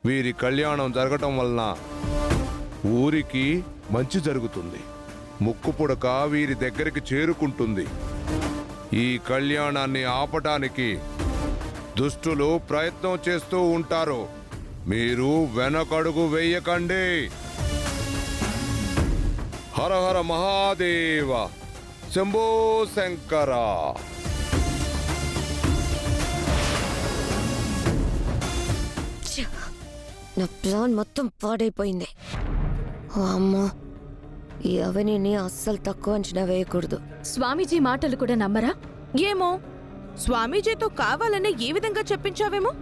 వీరి కళ్యాణం జరగటం వలన ఊరికి మంచి జరుగుతుంది. ముక్కుపుడక వీరి దగ్గరికి చేరుకుంటుంది. ఈ కళ్యాణాన్ని ఆపటానికి దుష్టులు ప్రయత్నం చేస్తూ ఉంటారు. మీరు వెనకడుగు వేయకండి. హర హర మహాదేవ, శంభో శంకర. నా ప్లాన్ మొత్తం పాడైపోయింది. అమ్మా, ఈ అవనిని అస్సలు తక్కువ అంచనా వేయకూడదు. స్వామీజీ మాటలు కూడా నమ్మరా? ఏమో, స్వామీజీతో కావాలనే ఏ విధంగా చెప్పించావేమో.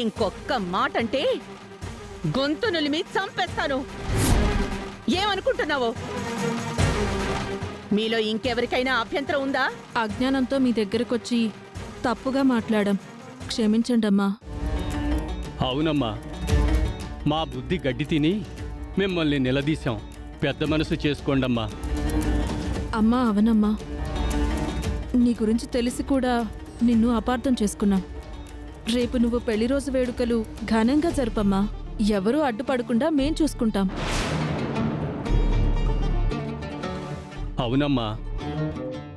ఇంకొక్క మాట అంటే గొంతు నులిమి చంపేస్తాను. ఏమనుకుంటున్నావో? మీలో ఇంకెవరికైనా అభ్యంతరం ఉందా? అజ్ఞానంతో మీ దగ్గరకొచ్చి తప్పుగా మాట్లాడాం, క్షమించండమ్మా. అవునమ్మా, మా బుద్ధి గడ్డి తిని మిమ్మల్ని నిలదీశాం. పెద్ద మనసు చేసుకోండమ్మా. అమ్మా అవనమ్మా, నీ గురించి తెలిసి కూడా నిన్ను అపార్థం చేసుకున్నాం. రేపు నువ్వు పెళ్లి రోజు వేడుకలు ఘనంగా జరుపమ్మా. ఎవరూ అడ్డుపడకుండా మేం చూసుకుంటాం. అవునమ్మా,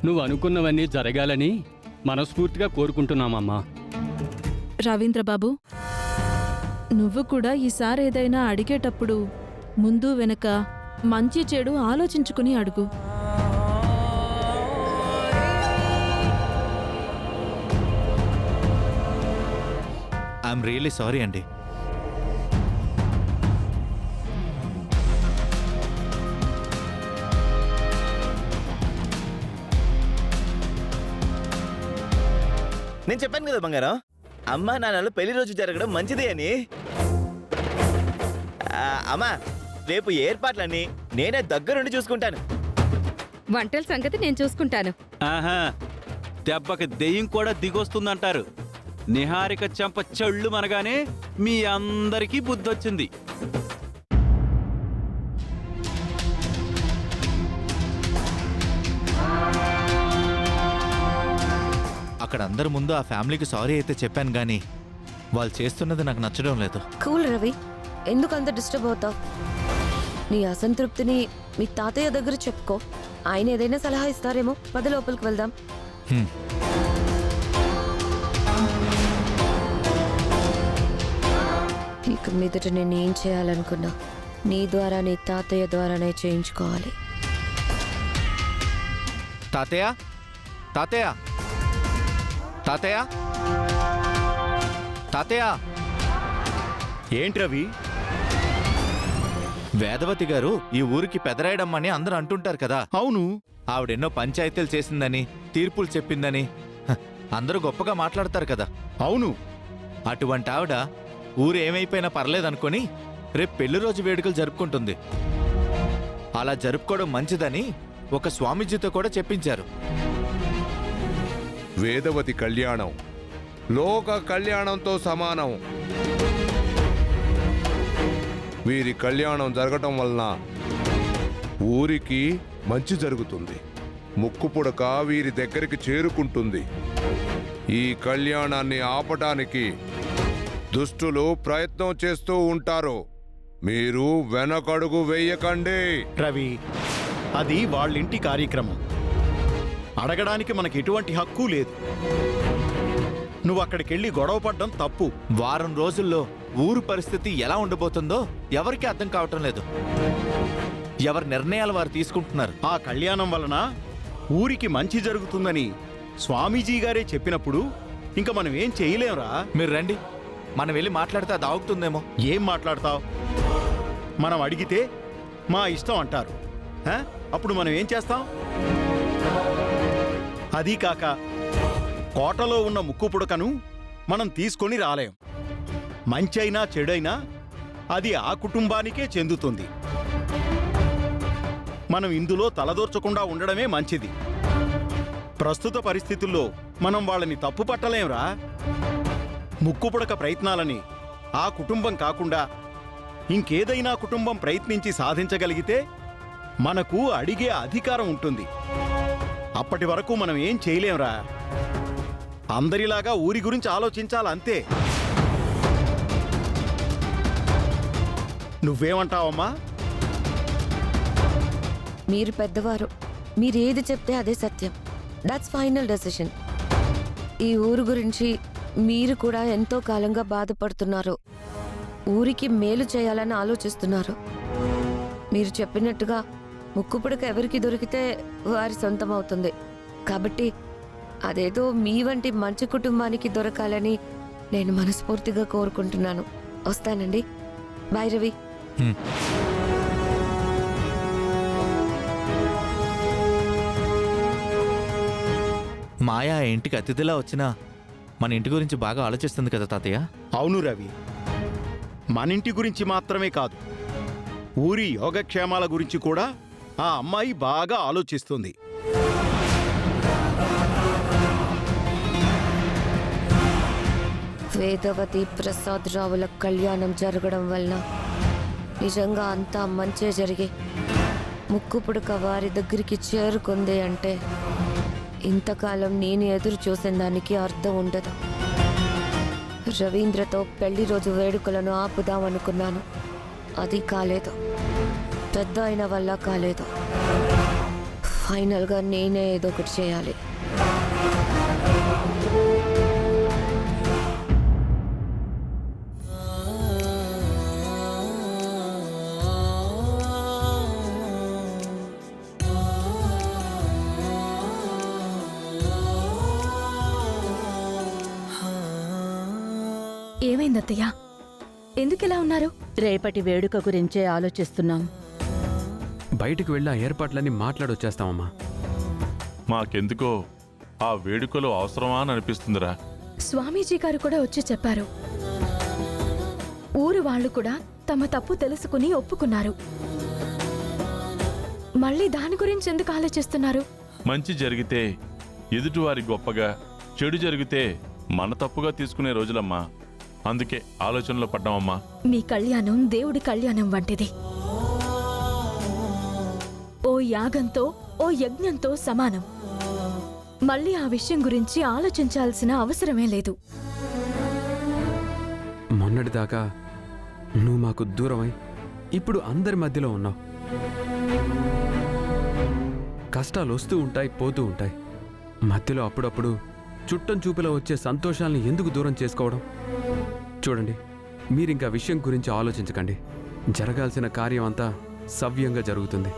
నువ్వు అనుకున్నవన్నీ జరగాలని మనస్ఫూర్తిగా కోరుకుంటున్నామమ్మా. రవీంద్రబాబు, నువ్వు కూడా ఈసారి ఏదైనా అడిగేటప్పుడు ముందు వెనక మంచి చెడు ఆలోచించుకుని అడుగు. ఐఎమ్ రియల్లీ సారీ అండి. నేను చెప్పాను కదా బంగారం, అమ్మా నాన్నలు పెళ్లి రోజు జరగడం మంచిదే అని. అమ్మా, రేపు ఏర్పాట్లన్నీ నేనే దగ్గరుండి చూసుకుంటాను. వంటల సంగతి నేను చూసుకుంటాను. ఆహా, దెబ్బకి దెయ్యం కూడా దిగొస్తుందంటారు. నిహారిక చెంప చెళ్ళు మనగానే మీ అందరికీ బుద్ధొచ్చింది. అక్కడ అందరి ముందు ఆ ఫ్యామిలీకి సారీ అయితే చెప్పాను కానీ వాళ్ళు చేస్తున్నది నాకు నచ్చడం లేదు. కూల్ రవి, ఎందుకు అంత డిస్టర్బ్ అవుతావు? నీ అసంతృప్తిని మీ తాతయ్య దగ్గర చెప్పుకో. ఆయన ఏదైనా సలహా ఇస్తారేమో. పద లోపలికి వెళ్దాం. హ్మ్. ఇక మీదట నేను ఏం చేయాలనుకున్నా నీ ద్వారా నీ తాతయ్య ద్వారానే చేయించుకోవాలి. తాతయ్య, తాతయ్య, తాతయ్య, తాతయ్య. ఏంటి రవి? వేదవతి గారు ఈ ఊరికి పెదరాయడమ్మని అందరూ అంటుంటారు కదా. అవును, ఆవిడెన్నో పంచాయతీలు చేసిందని, తీర్పులు చెప్పిందని అందరూ గొప్పగా మాట్లాడతారు కదా. అవును. అటువంటి ఆవిడ ఊరు ఏమైపోయినా పర్లేదనుకొని రేపు పెళ్లి రోజు వేడుకలు జరుపుకుంటుంది. అలా జరుపుకోవడం మంచిదని ఒక స్వామీజీతో కూడా చెప్పించారు. వేదవతి కళ్యాణం లోక కళ్యాణంతో సమానం. వీరి కళ్యాణం జరగటం వలన ఊరికి మంచి జరుగుతుంది. ముక్కుపుడక వీరి దగ్గరికి చేరుకుంటుంది. ఈ కళ్యాణాన్ని ఆపటానికి దుష్టులు ప్రయత్నం చేస్తూ ఉంటారు. మీరు వెనకడుగు వేయకండి. రవి, అది వాళ్ళింటి కార్యక్రమం. అడగడానికి మనకి ఎటువంటి హక్కు లేదు. నువ్వు అక్కడికెళ్ళి గొడవ పడ్డం తప్పు. వారం రోజుల్లో ఊరు పరిస్థితి ఎలా ఉండబోతుందో ఎవరికీ అర్థం కావటం లేదు. ఎవరి నిర్ణయాలు వారు తీసుకుంటున్నారు. ఆ కళ్యాణం వలన ఊరికి మంచి జరుగుతుందని స్వామీజీ గారే చెప్పినప్పుడు ఇంకా మనం ఏం చేయలేంరా. మీరు రండి, మనం వెళ్ళి మాట్లాడితే అది ఆగుతుందేమో. ఏం మాట్లాడతావు? మనం అడిగితే మా ఇష్టం అంటారు. అప్పుడు మనం ఏం చేస్తాం? అదీ కాక కోటలో ఉన్న ముక్కు పుడకను మనం తీసుకొని రాలేం. మంచైనా చెడైనా అది ఆ కుటుంబానికే చెందుతుంది. మనం ఇందులో తలదూర్చకుండా ఉండడమే మంచిది. ప్రస్తుత పరిస్థితుల్లో మనం వాళ్ళని తప్పు పట్టలేంరా. ముక్కుపుడక ప్రయత్నాలని ఆ కుటుంబం కాకుండా ఇంకేదైనా కుటుంబం ప్రయత్నించి సాధించగలిగితే మనకు అడిగే అధికారం ఉంటుంది. అప్పటి వరకు మనం ఏం చేయలేంరా. అందరిలాగా ఊరి గురించి ఆలోచించాలంతే. నువ్వేమంటావమ్మా? మీరు పెద్దవారు, మీరు ఏది చెప్తే అదే సత్యం. That's final decision. ఈ ఊరు గురించి మీరు కూడా ఎంతో కాలంగా బాధపడుతున్నారు. ఊరికి మేలు చేయాలని ఆలోచిస్తున్నారు. మీరు చెప్పినట్టుగా ముక్కుపుడక ఎవరికి దొరికితే వారి సొంతం అవుతుంది. కాబట్టి అదేదో మీ వంటి మంచి కుటుంబానికి దొరకాలని నేను మనస్ఫూర్తిగా కోరుకుంటున్నాను. వస్తానండి. బాయ్ రవి. మాయా ఇంటికి అతిథిలా వచ్చినా మన ఇంటి గురించి బాగా ఆలోచిస్తుంది కదా తాతయ్య. అవును రవి, మనింటి గురించి మాత్రమే కాదు, ఊరి యోగక్షేమాల గురించి కూడా ఆ అమ్మాయి బాగా ఆలోచిస్తుంది. వేదవతి ప్రసాద్ రావుల కళ్యాణం జరగడం వలన నిజంగా అంతా మంచే జరిగి ముక్కుపుడక వారి దగ్గరికి చేరుకుంది అంటే ఇంతకాలం నేను ఎదురు చూసిన దానికి అర్థం ఉండదు. రవీంద్రతో పెళ్లి రోజు వేడుకలను ఆపుదామనుకున్నాను. అది కాలేదు. పెద్ద అయిన వల్ల కాలేదు. ఫైనల్గా నేనే ఏదో ఒకటి చేయాలి. ఏమైందత్తయ్యా? ఎందుకిలా ఉన్నారు? రేపటి వేడుక గురించే ఆలోచిస్తున్నాం. బయటికి వెళ్ళి ఆ ఏర్పాట్లన్నీ మాట్లాడొచ్చేస్తామమ్మా. మాకెందుకో ఆ వేడుకలు అవసరమా అని అనిపిస్తుందిరా. స్వామీజీ గారు కూడా వచ్చి చెప్పారు. ఊరు వాళ్ళు కూడా తమ తప్పు తెలుసుకుని ఒప్పుకున్నారు. మళ్ళీ దాని గురించి ఎందుకు ఆలోచిస్తున్నారు? మంచి జరిగితే ఎదుటివారి గొప్పగా, చెడు జరిగితే మన తప్పుగా తీసుకునే రోజులమ్మా. అందుకే ఆలోచనలో పడ్డామమ్మా. మీ కళ్యాణం దేవుడి కళ్యాణం వంటిది. ఓ యాగంతో, ఓ యజ్ఞంతో సమానం. మళ్ళీ ఆ విషయం గురించి ఆలోచించాల్సిన అవసరమే లేదు. మొన్నటిదాకా నువ్వు మాకు దూరమై ఇప్పుడు అందరి మధ్యలో ఉన్నావు. కష్టాలు వస్తూ ఉంటాయి, పోతూ ఉంటాయి. మధ్యలో అప్పుడప్పుడు చుట్టం చూపులో వచ్చే సంతోషాలను ఎందుకు దూరం చేసుకోవడం? చూడండి, మీరింకా విషయం గురించి ఆలోచించకండి. జరగాల్సిన కార్యం అంతా సవ్యంగా జరుగుతుంది.